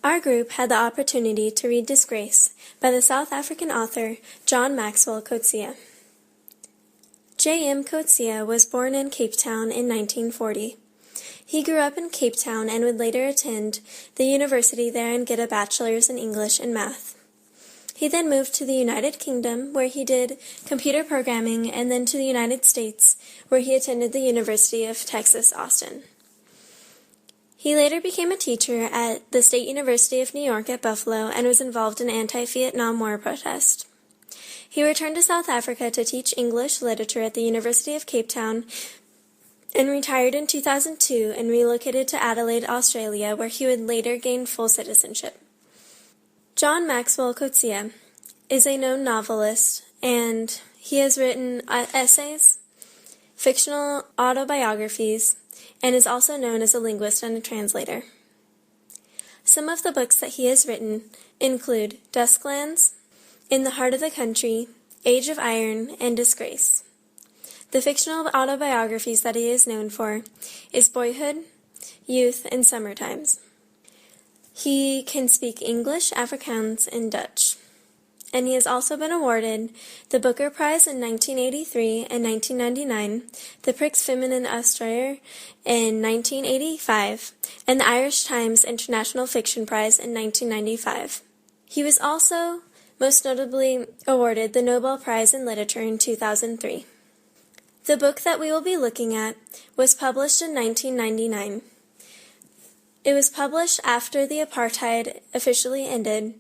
Our group had the opportunity to read Disgrace by the South African author John Maxwell Coetzee. J. M. Coetzee was born in Cape Town in 1940. He grew up in Cape Town and would later attend the university there and get a bachelor's in English and math. He then moved to the United Kingdom, where he did computer programming, and then to the United States, where he attended the University of Texas, Austin. He later became a teacher at the State University of New York at Buffalo and was involved in anti-Vietnam War protest. He returned to South Africa to teach English literature at the University of Cape Town and retired in 2002 and relocated to Adelaide, Australia, where he would later gain full citizenship. John Maxwell Coetzee is a known novelist, and he has written essays, fictional autobiographies, and is also known as a linguist and a translator. Some of the books that he has written include Dusklands, In the Heart of the Country, Age of Iron, and Disgrace. The fictional autobiographies that he is known for is Boyhood, Youth, and Summer Times. He can speak English, Afrikaans, and Dutch. And he has also been awarded the Booker Prize in 1983 and 1999, the Prix Feminin Austrayer in 1985, and the Irish Times International Fiction Prize in 1995. He was also most notably awarded the Nobel Prize in Literature in 2003. The book that we will be looking at was published in 1999. It was published after the apartheid officially ended,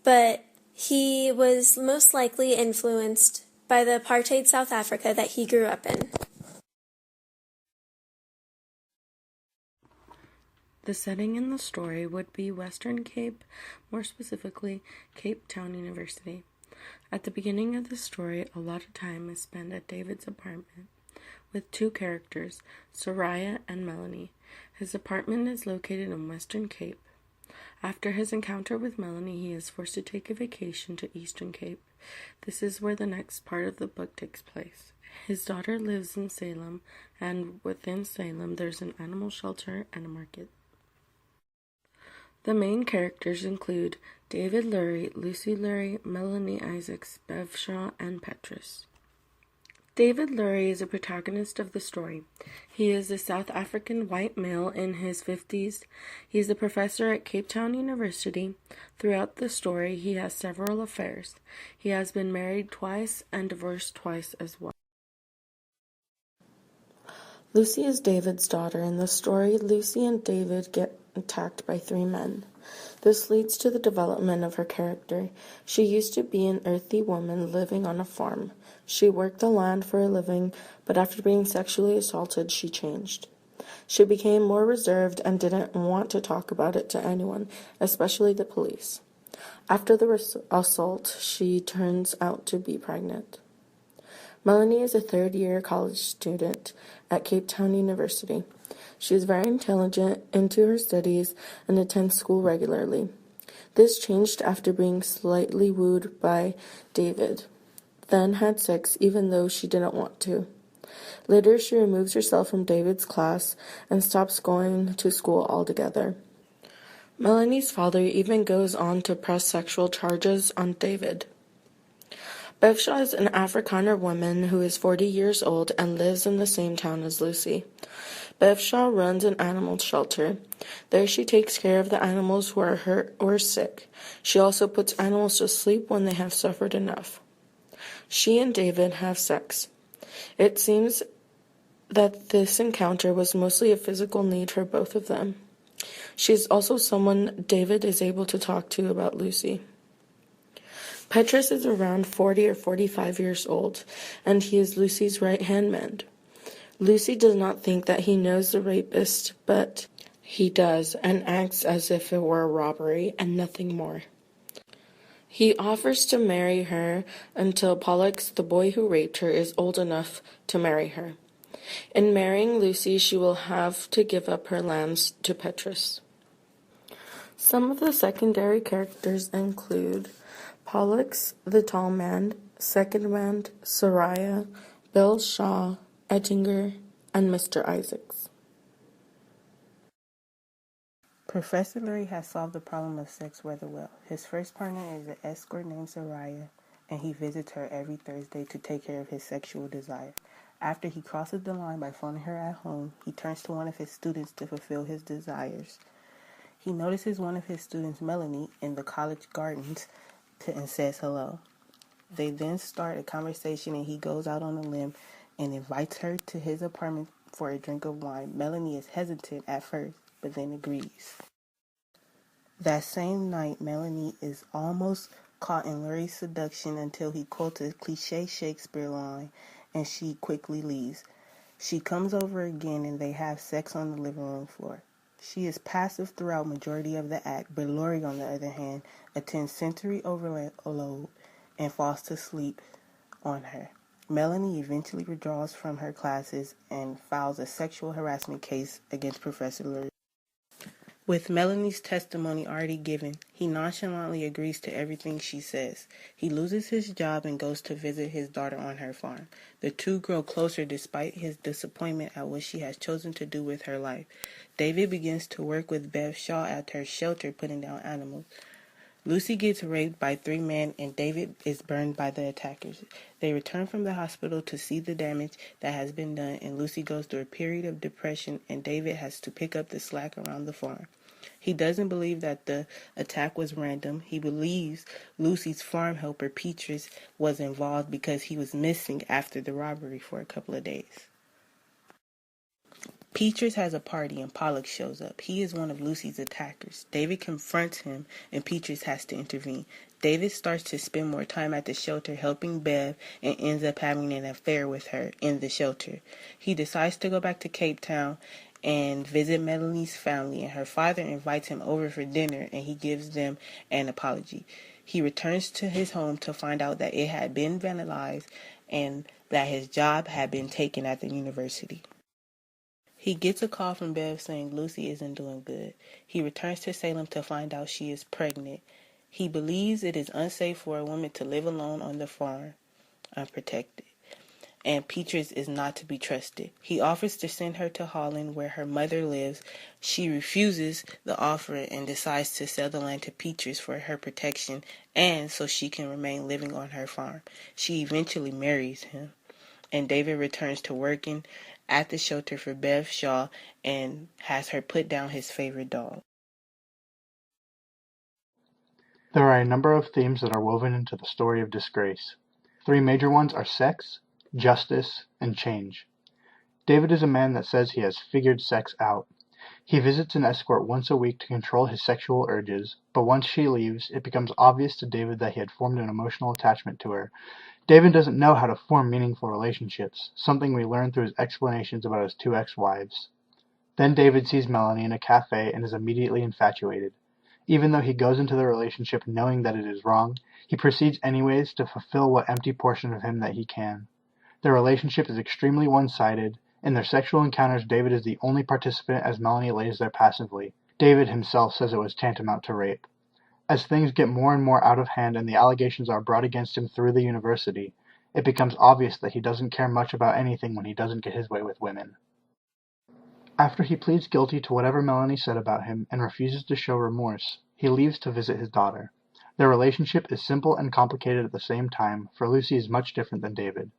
but he was most likely influenced by the apartheid South Africa that he grew up in. The setting in the story would be Western Cape, more specifically Cape Town University. At the beginning of the story, a lot of time is spent at David's apartment with two characters, Soraya and Melanie. His apartment is located in Western Cape. After his encounter with Melanie, he is forced to take a vacation to Eastern Cape. This is where the next part of the book takes place. His daughter lives in Salem, and within Salem there's an animal shelter and a market. The main characters include David Lurie, Lucy Lurie, Melanie Isaacs, Bev Shaw, and Petrus. David Lurie is a protagonist of the story. He is a South African white male in his 50s. He is a professor at Cape Town University. Throughout the story, he has several affairs. He has been married twice and divorced twice as well. Lucy is David's daughter. In the story, Lucy and David get attacked by three men. This leads to the development of her character. She used to be an earthy woman living on a farm. She worked the land for a living, but after being sexually assaulted, she changed. She became more reserved and didn't want to talk about it to anyone, especially the police. After the assault, she turns out to be pregnant. Melanie is a third-year college student at Cape Town University. She is very intelligent, into her studies, and attends school regularly. This changed after being slightly wooed by David, then had sex even though she didn't want to. Later, she removes herself from David's class and stops going to school altogether. Melanie's father even goes on to press sexual charges on David. Bev Shaw is an Afrikaner woman who is 40 years old and lives in the same town as Lucy. Bev Shaw runs an animal shelter. There she takes care of the animals who are hurt or sick. She also puts animals to sleep when they have suffered enough. She and David have sex. It seems that this encounter was mostly a physical need for both of them. She is also someone David is able to talk to about Lucy. Petrus is around 40 or 45 years old, and he is Lucy's right-hand man. Lucy does not think that he knows the rapist, but he does, and acts as if it were a robbery and nothing more. He offers to marry her until Pollux, the boy who raped her, is old enough to marry her. In marrying Lucy, she will have to give up her lands to Petrus. Some of the secondary characters include Pollux, the tall man, second man, Soraya, Bill Shaw, Ettinger, and Mr. Isaacs. Professor Lurie has solved the problem of sex rather well. His first partner is an escort named Soraya, and he visits her every Thursday to take care of his sexual desire. After he crosses the line by phoning her at home, he turns to one of his students to fulfill his desires. He notices one of his students, Melanie, in the college gardens and says hello. They then start a conversation and he goes out on a limb and invites her to his apartment for a drink of wine. Melanie is hesitant at first, but then agrees. That same night, Melanie is almost caught in Lurie's seduction until he quotes a cliche Shakespeare line and she quickly leaves. She comes over again and they have sex on the living room floor. She is passive throughout majority of the act, but Lurie, on the other hand, attends sensory overload and falls to sleep on her. Melanie eventually withdraws from her classes and files a sexual harassment case against Professor Lurie. With Melanie's testimony already given, he nonchalantly agrees to everything she says. He loses his job and goes to visit his daughter on her farm. The two grow closer despite his disappointment at what she has chosen to do with her life. David begins to work with Bev Shaw at her shelter putting down animals. Lucy gets raped by 3 men and David is burned by the attackers. They return from the hospital to see the damage that has been done, and Lucy goes through a period of depression and David has to pick up the slack around the farm. He doesn't believe that the attack was random. He believes Lucy's farm helper, Petrus, was involved because he was missing after the robbery for a couple of days. Petrus has a party and Pollock shows up. He is one of Lucy's attackers. David confronts him and Petrus has to intervene. David starts to spend more time at the shelter helping Bev and ends up having an affair with her in the shelter. He decides to go back to Cape Town and visit Melanie's family, and her father invites him over for dinner and he gives them an apology. He returns to his home to find out that it had been vandalized and that his job had been taken at the university. He gets a call from Bev saying Lucy isn't doing good. He returns to Salem to find out she is pregnant. He believes it is unsafe for a woman to live alone on the farm, unprotected, and Petrus is not to be trusted. He offers to send her to Holland where her mother lives. She refuses the offer and decides to sell the land to Petrus for her protection and so she can remain living on her farm. She eventually marries him, and David returns to working at the shelter for Bev Shaw and has her put down his favorite dog. There are a number of themes that are woven into the story of Disgrace. 3 major ones are sex, justice, and change. David is a man that says he has figured sex out. He visits an escort once a week to control his sexual urges, but once she leaves, it becomes obvious to David that he had formed an emotional attachment to her. David doesn't know how to form meaningful relationships, something we learn through his explanations about his 2 ex-wives. Then David sees Melanie in a cafe and is immediately infatuated. Even though he goes into the relationship knowing that it is wrong, he proceeds anyways to fulfill what empty portion of him that he can. Their relationship is extremely one-sided. In their sexual encounters, David is the only participant as Melanie lays there passively. David himself says it was tantamount to rape. As things get more and more out of hand and the allegations are brought against him through the university, it becomes obvious that he doesn't care much about anything when he doesn't get his way with women. After he pleads guilty to whatever Melanie said about him and refuses to show remorse, he leaves to visit his daughter. Their relationship is simple and complicated at the same time, for Lucy is much different than David.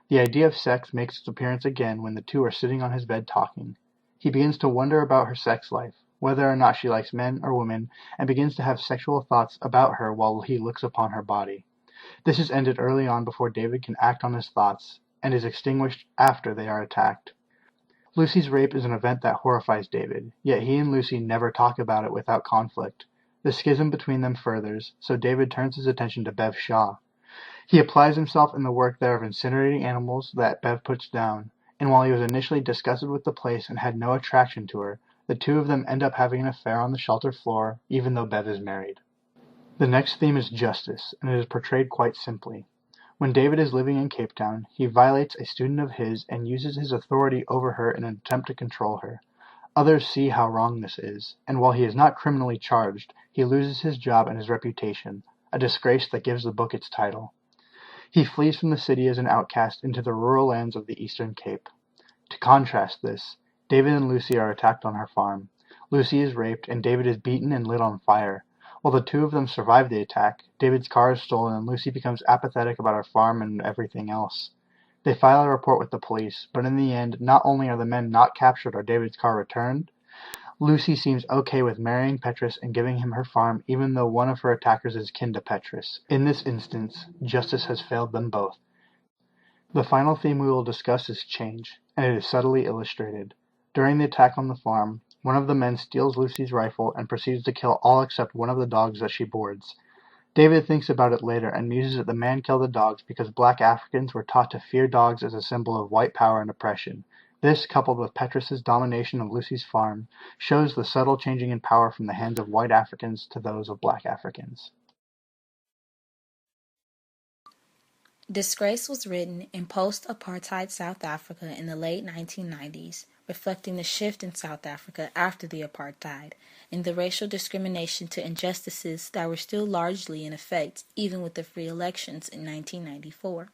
The idea of sex makes its appearance again when the two are sitting on his bed talking. He begins to wonder about her sex life, whether or not she likes men or women, and begins to have sexual thoughts about her while he looks upon her body. This is ended early on before David can act on his thoughts, and is extinguished after they are attacked. Lucy's rape is an event that horrifies David, yet he and Lucy never talk about it without conflict. The schism between them furthers, so David turns his attention to Bev Shaw. He applies himself in the work there of incinerating animals that Bev puts down, and while he was initially disgusted with the place and had no attraction to her, the two of them end up having an affair on the shelter floor, even though Bev is married. The next theme is justice, and it is portrayed quite simply. When David is living in Cape Town, he violates a student of his and uses his authority over her in an attempt to control her. Others see how wrong this is, and while he is not criminally charged, he loses his job and his reputation, a disgrace that gives the book its title. He flees from the city as an outcast into the rural lands of the Eastern Cape. To contrast this, David and Lucy are attacked on her farm. Lucy is raped, and David is beaten and lit on fire. While the two of them survive the attack, David's car is stolen and Lucy becomes apathetic about her farm and everything else. They file a report with the police, but in the end, not only are the men not captured or David's car returned, Lucy seems okay with marrying Petrus and giving him her farm even though one of her attackers is kin to Petrus. In this instance, justice has failed them both. The final theme we will discuss is change, and it is subtly illustrated. During the attack on the farm, one of the men steals Lucy's rifle and proceeds to kill all except one of the dogs that she boards. David thinks about it later and muses that the man killed the dogs because black Africans were taught to fear dogs as a symbol of white power and oppression. This, coupled with Petrus's domination of Lucy's farm, shows the subtle changing in power from the hands of white Africans to those of black Africans. Disgrace was written in post-apartheid South Africa in the late 1990s, reflecting the shift in South Africa after the apartheid and the racial discrimination to injustices that were still largely in effect even with the free elections in 1994.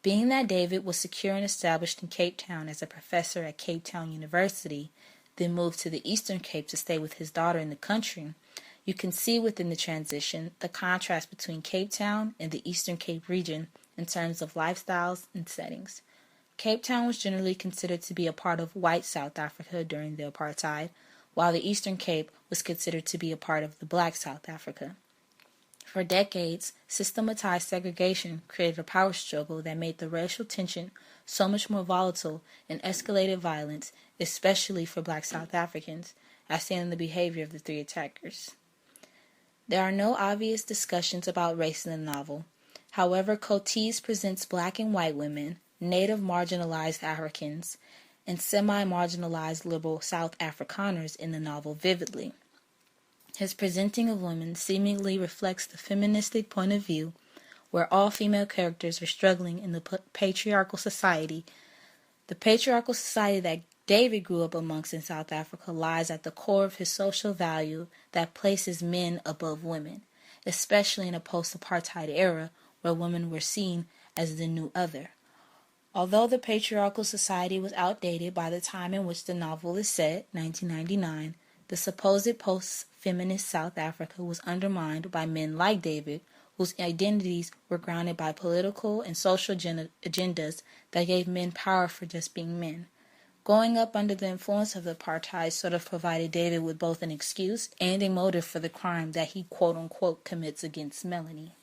Being that David was secure and established in Cape Town as a professor at Cape Town University, then moved to the Eastern Cape to stay with his daughter in the country, you can see within the transition the contrast between Cape Town and the Eastern Cape region in terms of lifestyles and settings. Cape Town was generally considered to be a part of white South Africa during the apartheid, while the Eastern Cape was considered to be a part of the black South Africa. For decades, systematized segregation created a power struggle that made the racial tension so much more volatile and escalated violence, especially for black South Africans, as seen in the behavior of the three attackers. There are no obvious discussions about race in the novel. However, Coetzee presents black and white women, native marginalized Africans, and semi-marginalized liberal South Afrikaners in the novel vividly. His presenting of women seemingly reflects the feministic point of view, where all female characters are struggling in the patriarchal society. The patriarchal society that David grew up amongst in South Africa lies at the core of his social value that places men above women, especially in a post-apartheid era where women were seen as the new other. Although the patriarchal society was outdated by the time in which the novel is set, 1999, the supposed post-feminist South Africa was undermined by men like David, whose identities were grounded by political and social agendas that gave men power for just being men. Growing up under the influence of the apartheid sort of provided David with both an excuse and a motive for the crime that he quote-unquote commits against Melanie.